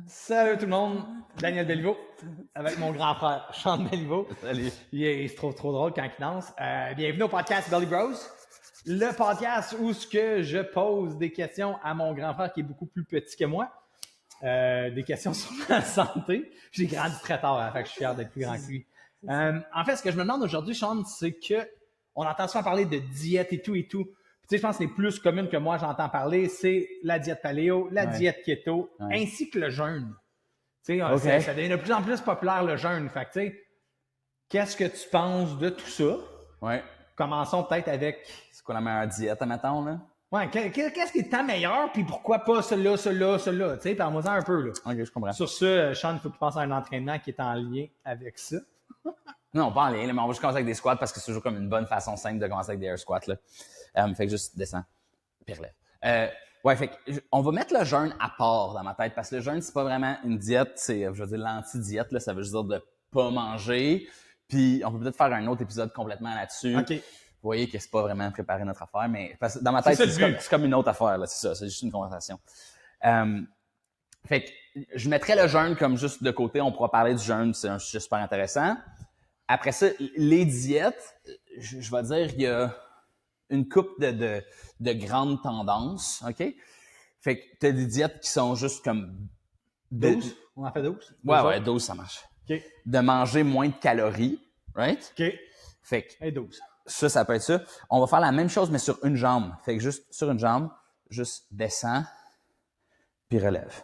Salut tout le monde, Daniel Béliveau, avec mon grand frère Sean Béliveau. Salut. Il se trouve trop drôle quand il danse. Bienvenue au podcast Belly Bros, le podcast où je pose des questions à mon grand frère qui est beaucoup plus petit que moi. Des questions sur ma santé. J'ai grandi très tard, hein, fait que je suis fier d'être plus grand que lui. En fait, ce que je me demande aujourd'hui, Sean, c'est que on entend souvent parler de diète et tout. Tu sais, je pense que les plus communes que moi j'entends parler, c'est la diète paléo, la diète keto, ainsi que le jeûne. Tu sais, ça devient de plus en plus populaire le jeûne. Fait que, tu sais, qu'est-ce que tu penses de tout ça? Ouais. Commençons peut-être avec... C'est quoi la meilleure diète, admettons, là? Ouais, qu'est-ce qui est ta meilleure, puis pourquoi pas celui-là? Tu sais, parle-moi-en un peu, là. OK, je comprends. Sur ça, Sean, il faut que tu penses à un entraînement qui est en lien avec ça. Non, pas en lien, mais on va juste commencer avec des squats parce que c'est toujours comme une bonne façon simple de commencer avec des air squats, là. Fait que juste descends, puis relève. Ouais, fait que on va mettre le jeûne à part dans ma tête parce que le jeûne, c'est pas vraiment une diète, c'est, je veux dire, l'anti-diète, là, ça veut juste dire de pas manger. Puis on peut peut-être faire un autre épisode complètement là-dessus. OK. Vous voyez que c'est pas vraiment préparer notre affaire, mais parce que dans ma tête, c'est comme une autre affaire, là, c'est ça, c'est juste une conversation. Fait que je mettrais le jeûne comme juste de côté, on pourra parler du jeûne, c'est un sujet super intéressant. Après ça, les diètes, je vais dire, il y a une couple de grandes tendances, OK? Fait que t'as des diètes qui sont juste comme... 12? On en fait 12? Ouais, 12, ça marche. OK. De manger moins de calories, right? OK. Fait que... Et 12. Ça peut être ça. On va faire la même chose, mais sur une jambe. Fait que juste sur une jambe, juste descends, puis relève.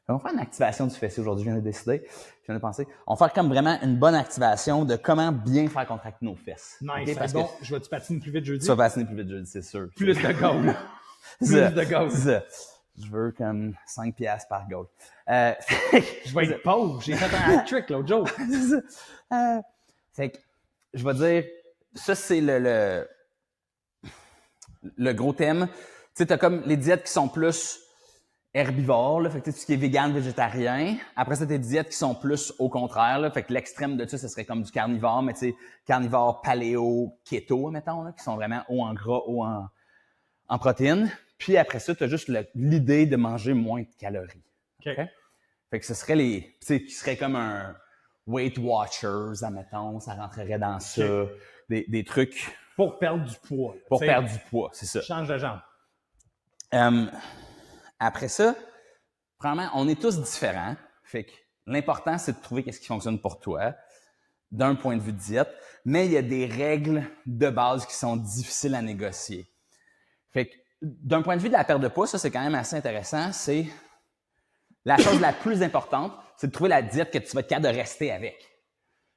On va faire une activation du fessier aujourd'hui, je viens de décider, je viens de penser. On va faire comme vraiment une bonne activation de comment bien faire contracter nos fesses. Nice, okay? parce bon, je vais-tu patiner plus vite jeudi? Tu vas patiner plus vite jeudi, c'est sûr. Plus de goal. Plus de goal. Je veux comme 5 piastres par goal. Je vais être pauvre, j'ai fait un hat-trick l'autre jour. Fait que, je vais dire, ça c'est le gros thème. Tu sais, t'as comme les diètes qui sont plus herbivores, là, fait que tout ce qui est vegan, végétarien. Après ça, t'as des diètes qui sont plus au contraire, là, fait que l'extrême de ça, ce serait comme du carnivore, mais tu sais, carnivore, paléo, keto, mettons, là, qui sont vraiment haut en gras, haut en protéines. Puis après ça, t'as juste l'idée de manger moins de calories. OK. Fait que ce serait tu sais, qui serait comme un Weight Watchers, admettons, ça rentrerait dans ça. Des trucs. Pour perdre du poids. Là, pour perdre du poids, c'est ça. Change de jambe. Après ça, premièrement, on est tous différents. Fait que l'important, c'est de trouver qu'est-ce qui fonctionne pour toi d'un point de vue de diète. Mais il y a des règles de base qui sont difficiles à négocier. Fait que d'un point de vue de la perte de poids, ça, c'est quand même assez intéressant. C'est la chose la plus importante, c'est de trouver la diète que tu vas être capable de rester avec.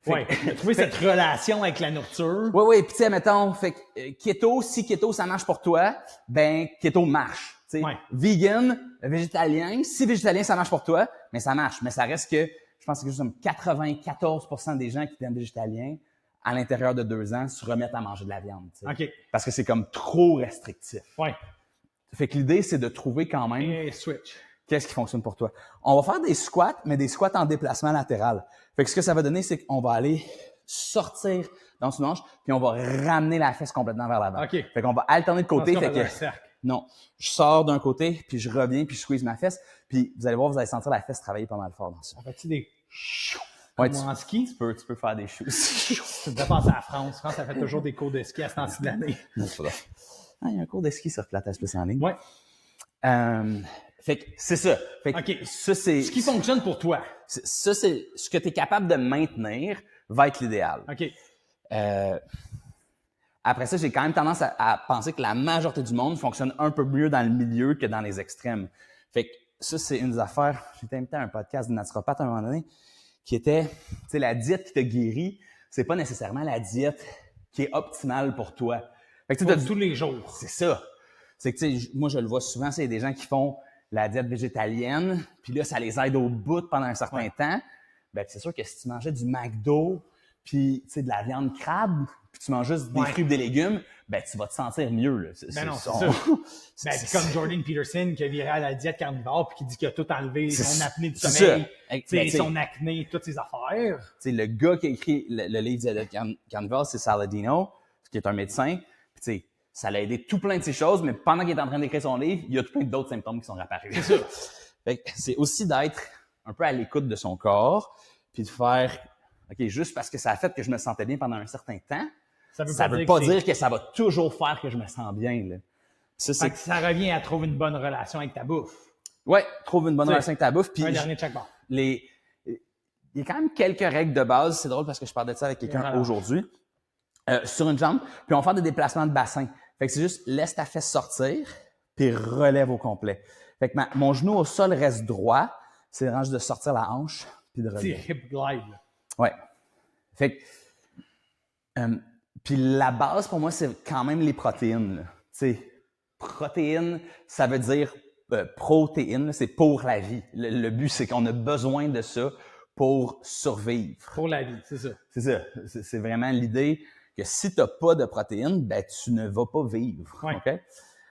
Oui, trouver cette relation avec la nourriture. Oui, puis tu sais, mettons, fait que keto, si keto, ça marche pour toi, ben keto marche. Ouais. Vegan, végétalien, si végétalien, ça marche pour toi, mais ça marche. Mais ça reste que, je pense que juste comme 94% des gens qui deviennent végétaliens, à l'intérieur de 2 ans, se remettent à manger de la viande. OK. Parce que c'est comme trop restrictif. Ouais. Fait que l'idée, c'est de trouver quand même... Et switch. Qu'est-ce qui fonctionne pour toi? On va faire des squats, mais des squats en déplacement latéral. Fait que ce que ça va donner, c'est qu'on va aller sortir dans une hanche, puis on va ramener la fesse complètement vers l'avant. OK. Fait qu'on va alterner de côté. Fait que, un cercle. non, je sors d'un côté, puis je reviens, puis je squeeze ma fesse. Puis vous allez voir, vous allez sentir la fesse travailler pas mal fort dans ça. On fait-tu des Ouais, comme en ski? Tu peux faire des choses. Tu me fais penser à la France. France, ça fait toujours des cours de ski à ce temps-ci de l'année. Non, c'est pas grave. Ah, il y a un cours de ski sur Pilates Plus en ligne. Ouais. Fait que c'est ça. Fait que OK. ça, c'est... Ce qui fonctionne pour toi. Ça, c'est ce que tu es capable de maintenir va être l'idéal. OK. Après ça, j'ai quand même tendance à penser que la majorité du monde fonctionne un peu mieux dans le milieu que dans les extrêmes. Fait que ça, c'est une des affaires. J'étais invité à un podcast de naturopathe à un moment donné qui était, tu sais, la diète qui te guérit, c'est pas nécessairement la diète qui est optimale pour toi. Fait que, Pour tous les jours. C'est ça. C'est que, tu sais, moi, je le vois souvent, c'est des gens qui font la diète végétalienne, puis là, ça les aide au bout pendant un certain temps. Ben, c'est sûr que si tu mangeais du McDo, puis, tu sais, de la viande crabe, puis tu manges juste des fruits et des légumes, ben, tu vas te sentir mieux, là. Ben non, c'est ça. Ben, comme Jordan Peterson qui a viré à la diète carnivore puis qui dit qu'il a tout enlevé, son apnée du sommeil, son acné, toutes ses affaires. Tu sais, le gars qui a écrit le livre de carnivore, c'est Saladino, qui est un médecin. Puis, tu sais, ça l'a aidé tout plein de ces choses, mais pendant qu'il est en train d'écrire son livre, il y a tout plein d'autres symptômes qui sont apparus. C'est ça. Fait que c'est aussi d'être un peu à l'écoute de son corps, puis de faire, OK, juste parce que ça a fait que je me sentais bien pendant un certain temps, ça veut pas dire que ça va toujours faire que je me sens bien, là. Ça revient à trouver une bonne relation avec ta bouffe. Ouais, trouve une bonne relation avec ta bouffe. Puis un dernier checkbox. Il y a quand même quelques règles de base. C'est drôle parce que je parlais de ça avec quelqu'un aujourd'hui. Sur une jambe, puis on va faire des déplacements de bassin. Fait que c'est juste, laisse ta fesse sortir, puis relève au complet. Fait que mon genou au sol reste droit. C'est vraiment juste de sortir la hanche, puis de relever. C'est hip glide. Là. Ouais. Fait que, puis la base, pour moi, c'est quand même les protéines. Tu sais, protéines, ça veut dire protéines, c'est pour la vie. Le but, c'est qu'on a besoin de ça pour survivre. Pour la vie, c'est ça. C'est ça. C'est vraiment l'idée que si tu n'as pas de protéines, ben tu ne vas pas vivre. Ouais. OK?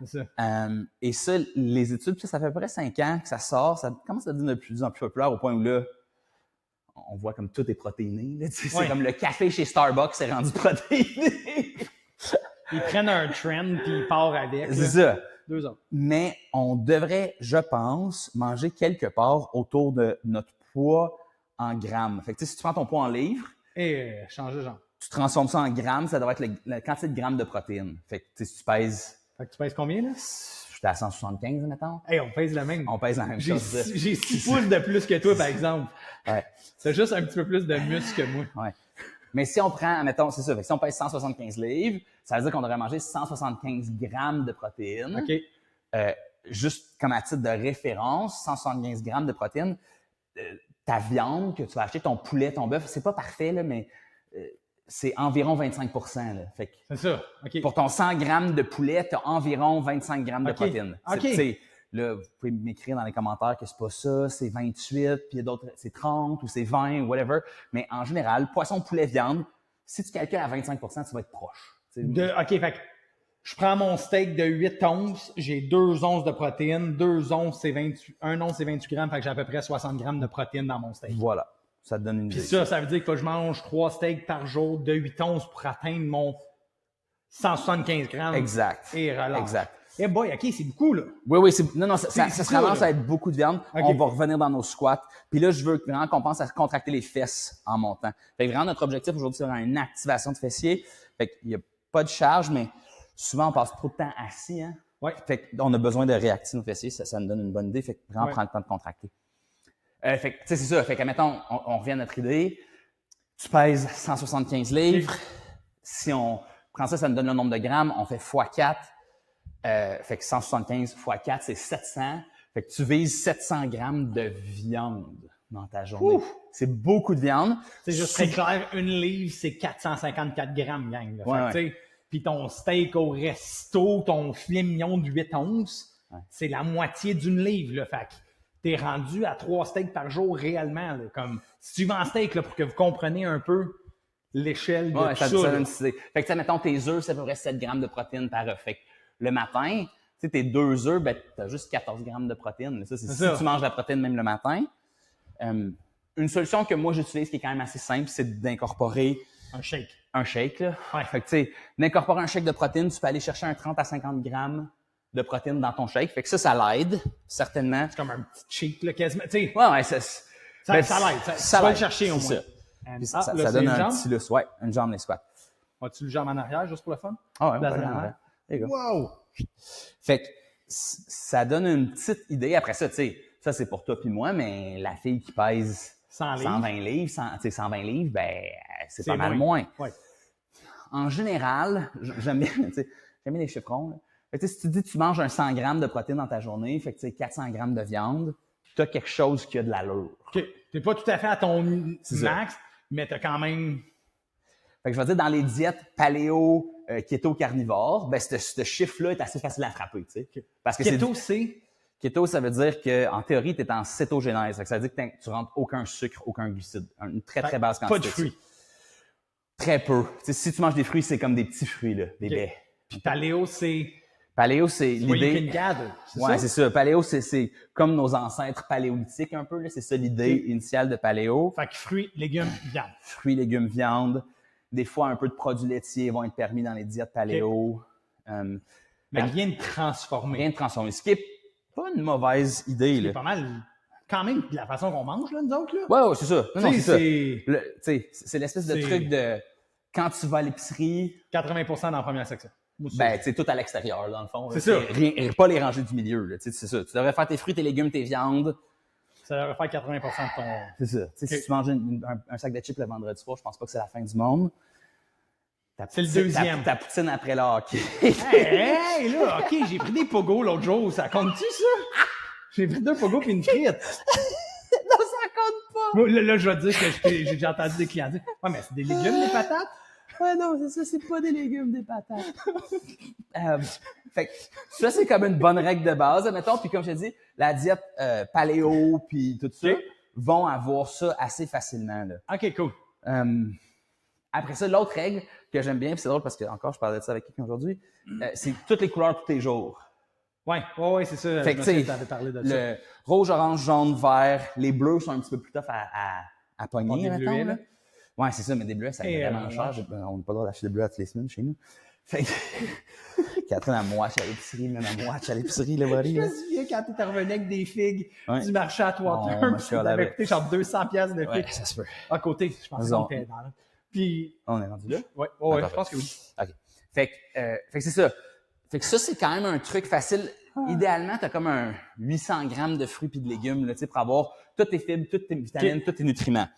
C'est ça. Et ça, les études, ça fait à peu près 5 ans que ça sort. Ça commence à devenir de plus en plus populaire au point où là, on voit comme tout est protéiné. Là, c'est comme le café chez Starbucks, c'est rendu protéiné. Ils prennent un trend puis ils partent avec. C'est ça. 2 autres. Mais on devrait, je pense, manger quelque part autour de notre poids en grammes. Fait que si tu prends ton poids en livres, et changer de genre. Tu transformes ça en grammes, ça devrait être la quantité de grammes de protéines. Fait que si tu pèses... Fait que tu pèses combien, là? J'étais à 175, mettons. Hey, on pèse la même. On pèse la même chose. J'ai 6 pouces de plus que toi, par exemple. Ouais. C'est juste un petit peu plus de muscle que moi. Ouais. Mais si on prend, mettons, c'est ça, fait que si on pèse 175 livres, ça veut dire qu'on devrait manger 175 grammes de protéines. OK. Juste comme à titre de référence, 175 grammes de protéines, ta viande que tu vas acheter, ton poulet, ton bœuf, c'est pas parfait, là, mais c'est environ 25 %. Là. Fait que c'est ça. OK. Pour ton 100 grammes de poulet, tu as environ 25 grammes de protéines. OK. Là, vous pouvez m'écrire dans les commentaires que c'est pas ça, c'est 28, puis il y a d'autres, c'est 30 ou c'est 20 ou whatever. Mais en général, poisson, poulet, viande, si tu calcules à 25 % tu vas être proche. OK, fait que je prends mon steak de 8 onces, j'ai 2 onces de protéines, 2 onces, c'est 28, 1 once, c'est 28 grammes, fait que j'ai à peu près 60 grammes de protéines dans mon steak. Voilà. Ça te donne une idée. Puis ça veut dire qu'il faut que je mange 3 steaks par jour de 8 onces pour atteindre mon 175 grammes. Exact. Et relâche. Exact. Eh boy, OK, c'est beaucoup, là. Oui, non, ça se commence à être beaucoup de viande. Okay. On va revenir dans nos squats. Puis là, je veux vraiment qu'on pense à contracter les fesses en montant. Fait que vraiment, notre objectif aujourd'hui, c'est une activation de fessiers. Fait qu'il n'y a pas de charge, mais souvent, on passe trop de temps assis, hein. Ouais. Fait qu'on a besoin de réactiver nos fessiers. Ça nous donne une bonne idée. Fait que vraiment, prendre le temps de contracter. Fait que, tu sais, c'est ça. Fait que, mettons, on revient à notre idée. Tu pèses 175 livres. Si on prend ça, ça nous donne le nombre de grammes. On fait x4. Fait que 175 x 4, c'est 700. Fait que tu vises 700 grammes de viande dans ta journée. Ouf. C'est beaucoup de viande. C'est juste très clair, une livre, c'est 454 grammes, gang. Là. Ouais. Puis ton steak au resto, ton filet mignon de 8 onces, c'est la moitié d'une livre. Là. Fait que t'es rendu à 3 steaks par jour réellement. Là. Comme, si tu vends steak, là, pour que vous compreniez un peu l'échelle de tout ça. Ça donne une idée. Fait que, mettons, tes œufs, c'est à peu près 7 grammes de protéines par œuf. Fait que le matin, tu sais, tes 2 œufs, ben, t'as juste 14 grammes de protéines. Ça, c'est si tu manges la protéine même le matin. Une solution que moi, j'utilise qui est quand même assez simple, c'est d'incorporer un shake, là. Ouais. Fait que, tu sais, d'incorporer un shake de protéines, tu peux aller chercher un 30 à 50 grammes de protéines dans ton shake. Fait que ça l'aide, certainement. C'est comme un petit cheat, là, quasiment. Tu sais, ouais, ça l'aide. Ça va le chercher au moins. Ça donne un petit lousse. Ouais, une jambe, les squats. As-tu le jambe en arrière, juste pour le fun? Ah ouais, wow! Fait que ça donne une petite idée. Après ça, tu sais, ça c'est pour toi puis moi, mais la fille qui pèse 120 livres, 120 livres, ben c'est pas mal moins. Ouais. En général, j'aime bien les chiffrons. Là. Fait que, si tu dis que tu manges un 100 grammes de protéines dans ta journée, fait que tu sais 400 grammes de viande, tu as quelque chose qui a de l'allure. OK. T'es pas tout à fait à ton max, mais t'as quand même... Fait que je vais dire, dans les diètes paléo, keto, carnivore, ben ce chiffre-là est assez facile à frapper, tu sais. Okay. Parce que Keto, ça veut dire qu'en théorie, tu es en cétogénèse. Ça veut dire que tu rentres aucun sucre, aucun glucide. Une très, très basse quantité. Pas de fruits. Très peu. T'sais, si tu manges des fruits, c'est comme des petits fruits, là, des baies. Puis paléo, c'est l'idée. Ouais, c'est ça. Paléo, c'est comme nos ancêtres paléolithiques un peu. Là. C'est ça l'idée initiale de paléo. Fait que fruits, légumes, viande. Fruits, légumes, viande. Des fois, un peu de produits laitiers vont être permis dans les diètes paléo. Mais rien de transformé. Rien de transformé. Ce qui est pas une mauvaise idée. C'est pas mal quand même de la façon qu'on mange, là, nous autres. Là. Ouais, c'est ça. Non, c'est ça. C'est l'espèce de c'est- truc de quand tu vas à l'épicerie, 80% dans la première section. Moi, ben, tu sais, tout à l'extérieur, dans le fond. C'est ça. Pas les rangées du milieu, là. Tu sais, c'est ça. Tu devrais faire tes fruits, tes légumes, tes viandes. ça devrait faire 80% de ton... C'est ça. Tu sais, si tu manges un sac de chips le vendredi soir, je pense pas que c'est la fin du monde. C'est le deuxième. Ta poutine après le hockey. hey, là, OK, j'ai pris des pogos l'autre jour. Ça compte-tu, ça? J'ai pris 2 pogos et une frite. Non, ça compte pas. Moi, là, je vais dire que j'ai déjà entendu des clients dire « Ouais, mais c'est des légumes, des patates? » Ouais, non, c'est ça, c'est pas des légumes, des patates. Fait que ça, c'est comme une bonne règle de base, admettons. Puis comme je te dis, la diète paléo puis tout ça vont avoir ça assez facilement, là. OK, cool. Après ça, l'autre règle que j'aime bien, puis c'est drôle parce que encore je parlais de ça avec quelqu'un aujourd'hui, c'est toutes les couleurs tous les jours. Ouais, c'est ça. Fait que tu t'avais parlé de ça. le rouge, orange, jaune, vert, les bleus sont un petit peu plus tough à pogner, Des mettons, bleuets, là. là. Ouais, c'est ça, mais des bleuets, ça coûte vraiment cher. On n'a pas le droit d'acheter des bleuets à toutes les semaines chez nous. Fait que Catherine, elle moche à l'épicerie, même elle moche à l'épicerie, le buddy. Je me souviens quand t'es revenu avec des figues du marché à Trois-Terres, Oh, ça t'avait coûté genre 200$ de figues. Ouais, ça se peut. À côté, je pense qu'on était dans là. Puis, On est rendu là? ouais, je pense que oui. OK. Fait que c'est ça. Fait que ça, c'est quand même un truc facile. Idéalement, tu as comme un 800 grammes de fruits et de légumes là, pour avoir toutes tes fibres, toutes tes vitamines, tous tes nutriments.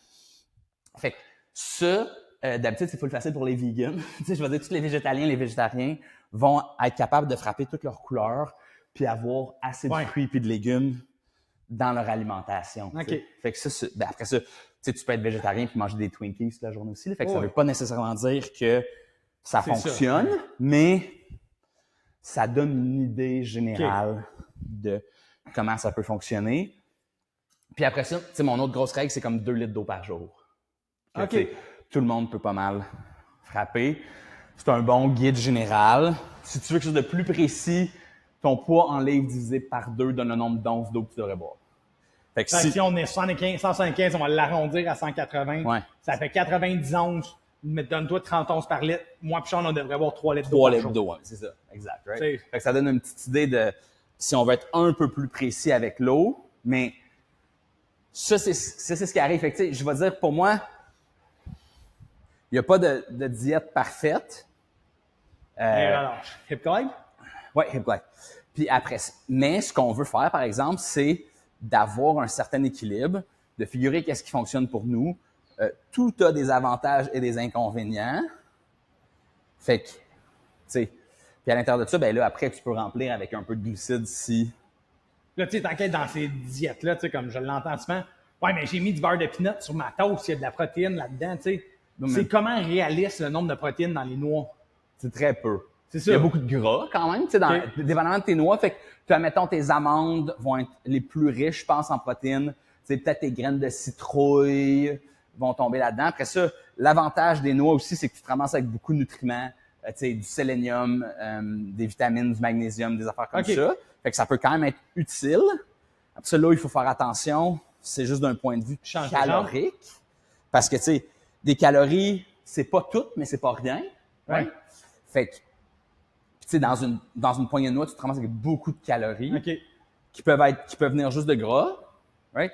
Fait que ça, d'habitude, c'est full facile pour les vegans. Je veux dire, tous les végétaliens, les végétariens vont être capables de frapper toutes leurs couleurs puis avoir assez de fruits et de légumes dans leur alimentation. Okay. Fait que ça, ben après ça, tu peux être végétarien puis manger des Twinkies toute la journée aussi. Là, fait que ça veut pas nécessairement dire que ça fonctionne, mais ça donne une idée générale de comment ça peut fonctionner. Puis après ça, mon autre grosse règle, c'est comme 2 litres d'eau par jour. Que, tout le monde peut pas mal frapper. C'est un bon guide général. Si tu veux quelque chose de plus précis, ton poids en livres divisé par 2 donne le nombre d'onces d'eau que tu devrais boire. Fait que si on est 175, on va l'arrondir à 180. Ouais. Ça fait 90 onces. Mais donne-toi 30 onces par litre. Moi puis Sean, on devrait avoir 3 litres d'eau. 3 litres d'eau, c'est ça. Exact. Right? Fait que ça donne une petite idée de si on veut être un peu plus précis avec l'eau. Mais ça, c'est ce qui arrive. Fait que, je vais dire, pour moi, il n'y a pas de diète parfaite. Alors, HipGlide? Oui, HipGlide. Puis après, mais ce qu'on veut faire, par exemple, c'est d'avoir un certain équilibre, de figurer qu'est-ce qui fonctionne pour nous. Tout a des avantages et des inconvénients. Fait que, tu sais, puis à l'intérieur de ça, ben là, après, tu peux remplir avec un peu de glucides si... Là, tu sais, t'enquêtes dans ces diètes-là, tu sais, comme je l'entends souvent. Ouais, mais j'ai mis du beurre de peanut sur ma toast, il y a de la protéine là-dedans, tu sais. C'est comment réaliste le nombre de protéines dans les noix? C'est très peu. C'est ça. Il y a beaucoup de gras quand même, tu sais, dépendamment de tes noix. Fait que, tu mettons, tes amandes vont être les plus riches, je pense, en protéines. Tu sais, peut-être tes graines de citrouille vont tomber là-dedans. Après ça, l'avantage des noix aussi, c'est que tu te ramasses avec beaucoup de nutriments, tu sais, du sélénium, des vitamines, du magnésium, des affaires comme ça. Fait que ça peut quand même être utile. Après ça, là, il faut faire attention. C'est juste d'un point de vue calorique. Parce que, tu sais, des calories, c'est pas tout, mais c'est pas rien. Ouais. Fait que, tu sais, dans une poignée de noix, tu te ramasses avec beaucoup de calories qui peuvent venir juste de gras. Right?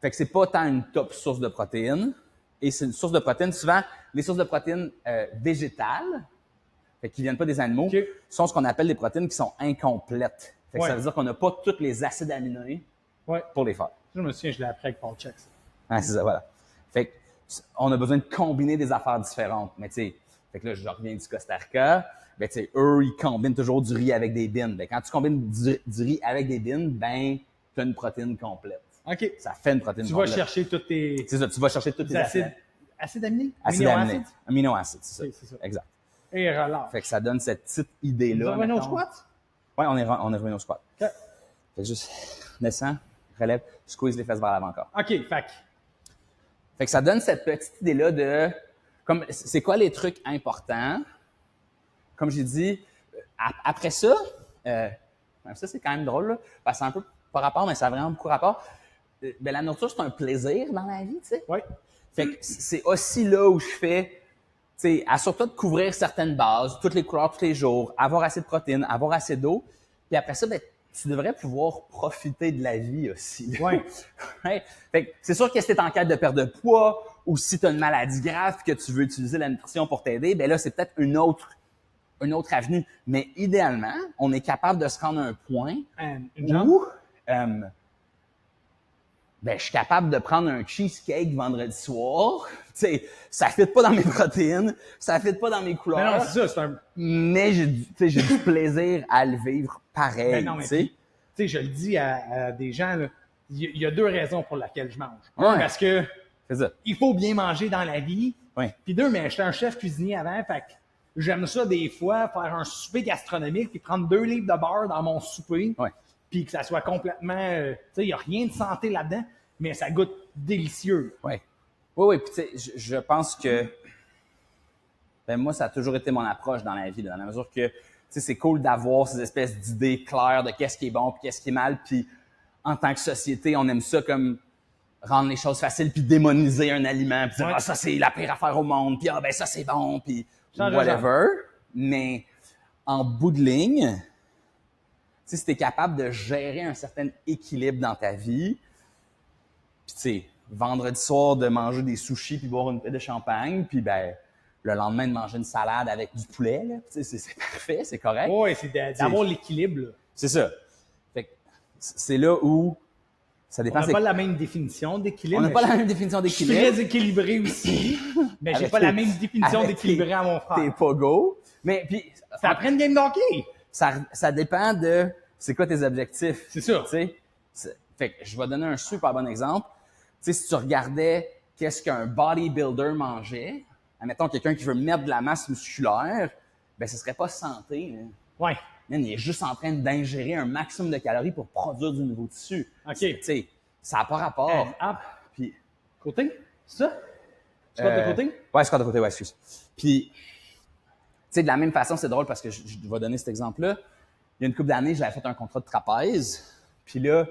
Fait que c'est pas tant une top source de protéines. Et c'est une source de protéines. Souvent, les sources de protéines végétales, fait qui viennent pas des animaux, sont ce qu'on appelle des protéines qui sont incomplètes. Fait que ça veut dire qu'on n'a pas tous les acides aminés pour les faire. Je me souviens, je l'ai appris avec Paul Chex. Ah, c'est ça, voilà. Fait que, on a besoin de combiner des affaires différentes. Mais tu sais, fait que là, je reviens du Costa Rica. Ben, tu sais, eux, ils combinent toujours du riz avec des bines. Ben, quand tu combines du riz avec des bines, ben, tu as une protéine complète. OK. Ça fait une protéine complète. Tu vas chercher toutes tes... C'est ça, tu vas chercher tous tes acides. Acides aminés? Amino-acides, c'est ça. Exact. Et relâche. Fait que ça donne cette petite idée-là. On revient au squat? Oui, on est revenu au squat. OK. Fait que juste, descends, relève, squeeze les fesses vers l'avant encore. OK, Fait que ça donne cette petite idée-là de, comme, c'est quoi les trucs importants? Comme j'ai dit, après ça, ça c'est quand même drôle, là, parce que c'est un peu par rapport, mais ça a vraiment beaucoup rapport. Ben, la nourriture, c'est un plaisir dans la vie, tu sais. Oui. Fait que c'est aussi là où je fais, tu sais, assure-toi de couvrir certaines bases, toutes les couleurs, tous les jours, avoir assez de protéines, avoir assez d'eau. Puis après ça, ben, tu devrais pouvoir profiter de la vie aussi. Ouais. Ouais. Fait que c'est sûr que si tu es en quête de perte de poids ou si tu as une maladie grave et que tu veux utiliser la nutrition pour t'aider, ben là, c'est peut-être une autre avenue. Mais idéalement, on est capable de se rendre à un point où ben, je suis capable de prendre un cheesecake vendredi soir. Tu sais, ça ne fit pas dans mes protéines, ça ne fit pas dans mes couleurs. Mais non, c'est ça, c'est un... Mais j'ai du plaisir à le vivre pareil. Mais non, mais tu sais, je le dis à des gens, là, il y a 2 raisons pour lesquelles je mange. Ouais. Parce que C'est ça. il faut bien manger dans la vie. Ouais. Puis 2, mais j'étais un chef cuisinier avant, fait que j'aime ça des fois, faire un souper gastronomique puis prendre 2 livres de beurre dans mon souper. Ouais. Puis que ça soit complètement... tu sais, il n'y a rien de santé là-dedans, mais ça goûte délicieux. Oui. Oui, puis tu sais, je pense que ben moi, ça a toujours été mon approche dans la vie, là, dans la mesure que tu sais, c'est cool d'avoir ces espèces d'idées claires de qu'est-ce qui est bon puis qu'est-ce qui est mal, puis en tant que société, on aime ça comme rendre les choses faciles puis démoniser un aliment puis dire Ouais. ah, ça c'est la pire affaire au monde, puis ah ben ça c'est bon, puis Change de whatever. Mais en bout de ligne, tu sais, si t'es capable de gérer un certain équilibre dans ta vie, puis tu sais, vendredi soir de manger des sushis puis boire une paix de champagne, puis ben le lendemain de manger une salade avec du poulet, là, tu sais, c'est parfait, c'est correct. Oui, c'est d'avoir l'équilibre. Là. C'est ça. Fait que c'est là où ça On dépend. n'a pas la même définition d'équilibre. On n'a pas la même définition Je suis d'équilibre. très équilibré aussi, mais j'ai Avec pas la tes- même définition avec d'équilibré à mon T'es frère. pas go. Mais puis Ça prend une game d'hockey. ça dépend de c'est quoi tes objectifs. C'est ça. Tu sais. Fait que je vais donner un super bon exemple. Tu sais, si tu regardais qu'est-ce qu'un bodybuilder mangeait, admettons quelqu'un qui veut mettre de la masse musculaire, ben ce serait pas santé. Hein. Ouais. Man, il est juste en train d'ingérer un maximum de calories pour produire du nouveau tissu. OK. Tu sais, ça n'a pas rapport. Hop. Puis, Côté? C'est ça? Tu vas de côté? Ouais, squat de côté, ouais, excuse. Puis, tu sais, de la même façon, c'est drôle parce que je vais donner cet exemple-là. Il y a une couple d'années, j'avais fait un contrat de trapèze. Puis là,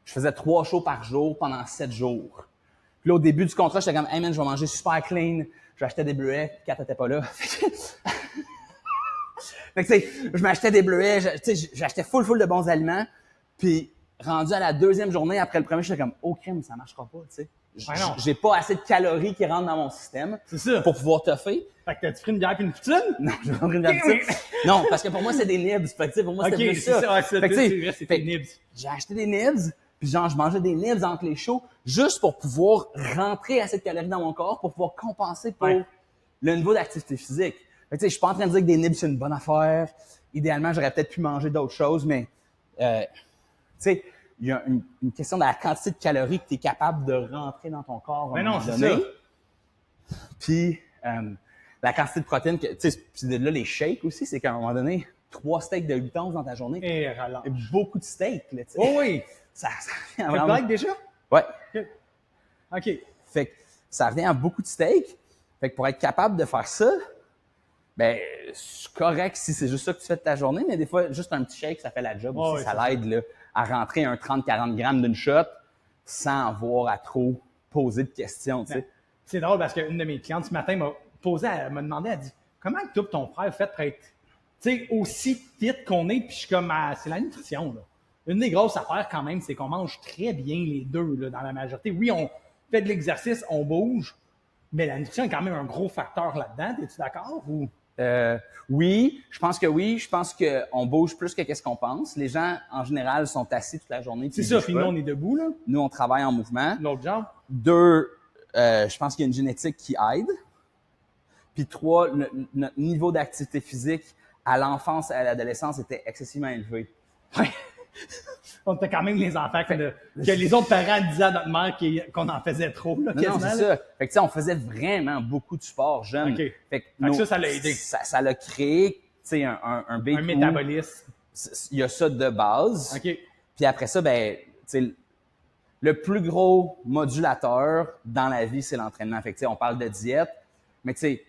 je faisais 3 shows par jour pendant 7 jours. Puis là, au début du contrat, j'étais comme, hey man, je vais manger super clean. J'achetais des bleuets, Kat n'était pas là. Fait que, tu sais, je m'achetais des bleuets, j'achetais full de bons aliments. Puis, rendu à la 2e journée, après le premier, j'étais comme, oh crème, ça marchera pas, tu sais. Ouais, non. J'ai pas assez de calories qui rentrent dans mon système C'est ça. pour pouvoir toffer. Fait que t'as-tu pris une bière et une poutine? Non, je vais prendre une petite. Non, parce que pour moi, c'est des nibs. Fait que, tu sais, pour moi, OK, c'était plus c'est ça. ça. Ouais, Fait que, tu sais, c'est vrai, c'était fait que nibs. j'ai acheté des nibs, puis genre, je mangeais des nibs entre les shows, juste pour pouvoir rentrer assez de calories dans mon corps, pour pouvoir compenser pour Ouais. le niveau d'activité physique. Fait que, tu sais, je suis pas en train de dire que des nibs, c'est une bonne affaire. Idéalement, j'aurais peut-être pu manger d'autres choses, mais, tu sais, il y a une question de la quantité de calories que tu es capable de rentrer dans ton corps. Mais à un non, moment c'est donné. ça. Puis, la quantité de protéines, tu sais, puis de là, les shakes aussi, c'est qu'à un moment donné, 3 steaks de 8 onces dans ta journée, Et relâche. et beaucoup de steaks, là, tu sais. Oh oui. Ça revient à Fait que vraiment- blague déjà? Ouais. OK. Fait que ça revient à beaucoup de steaks. Fait que pour être capable de faire ça, ben, c'est correct si c'est juste ça que tu fais de ta journée, mais des fois, juste un petit shake, ça fait la job aussi. ouais, Ça c'est l'aide, là, à rentrer un 30-40 grammes d'une shot sans avoir à trop poser de questions, tu sais. C'est drôle parce qu'une de mes clientes ce matin m'a demandé, elle dit, comment toi et ton frère fait pour être, tu sais, aussi fit qu'on est, puis je suis comme, ah, c'est la nutrition, là. Une des grosses affaires quand même, c'est qu'on mange très bien les deux, là, dans la majorité. Oui, on fait de l'exercice, on bouge, mais la nutrition est quand même un gros facteur là-dedans. Es-tu d'accord? Ou... Oui, je pense que oui. Je pense qu'on bouge plus que qu'est-ce qu'on pense. Les gens, en général, sont assis toute la journée. C'est puis ils ça, bougent puis pas. nous, on est debout, là. Nous, on travaille en mouvement. L'autre genre. 2, je pense qu'il y a une génétique qui aide. Puis 3, notre niveau d'activité physique à l'enfance et à l'adolescence était excessivement élevé. Ouais. On était quand même les enfants que les autres parents disaient à notre mère qu'on en faisait trop, là, Non, quasiment. c'est là. ça. Fait que, tu sais, on faisait vraiment beaucoup de sport jeune. OK. Fait que ça l'a aidé. Ça l'a créé, tu sais, un big Un coup. métabolisme. Il y a ça de base. OK. Puis après ça, ben, tu sais, le plus gros modulateur dans la vie, c'est l'entraînement. Fait que, tu sais, on parle de diète, mais tu sais,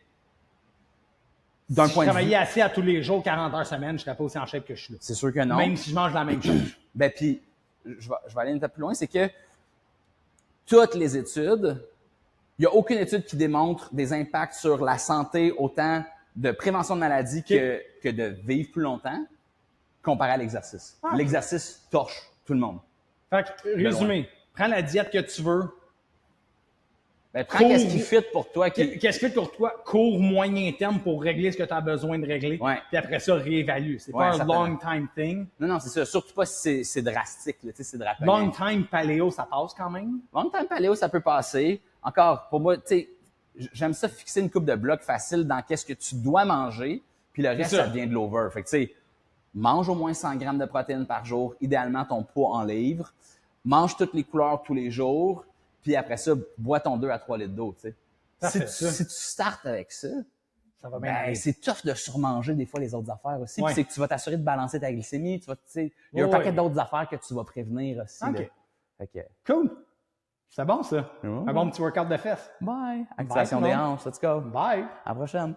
d'un Si point je de vue, travaillais assez à tous les jours, 40 heures semaine, je serais pas aussi en shape que je suis là. c'est sûr que non. Même si je mange la même chose. Ben, puis, je vais aller une étape plus loin, c'est que toutes les études, il n'y a aucune étude qui démontre des impacts sur la santé, autant de prévention de maladies que de vivre plus longtemps. comparé à l'exercice. Ah. L'exercice torche tout le monde. Fait que, résumé, prends la diète que tu veux. Ben, prends qu'est-ce qui fit pour toi. Qu'est-ce qui fit pour toi? Court, moyen terme pour régler ce que tu as besoin de régler. Ouais. Puis après ça, réévalue. C'est pas un long time thing. Non, c'est ça. Surtout pas si c'est drastique. Là, c'est draconienne. Long time paléo, ça passe quand même? Long time paléo, ça peut passer. Encore, pour moi, tu sais, j'aime ça fixer une coupe de blocs facile dans qu'est-ce que tu dois manger. Puis le reste, ça devient de l'over. Fait que tu sais, mange au moins 100 grammes de protéines par jour. Idéalement, ton poids en livres. Mange toutes les couleurs tous les jours. Puis après ça, bois ton 2 à 3 litres d'eau, tu sais. Si tu startes avec ça, ça va bien. C'est tough de surmanger des fois les autres affaires aussi. Ouais. C'est que tu vas t'assurer de balancer ta glycémie. Il y a un paquet d'autres affaires que tu vas prévenir aussi. OK. Fait que, cool. C'est bon, ça. Un bon petit workout de fesses. bye. Activation des hanches. Let's go. Bye. À la prochaine.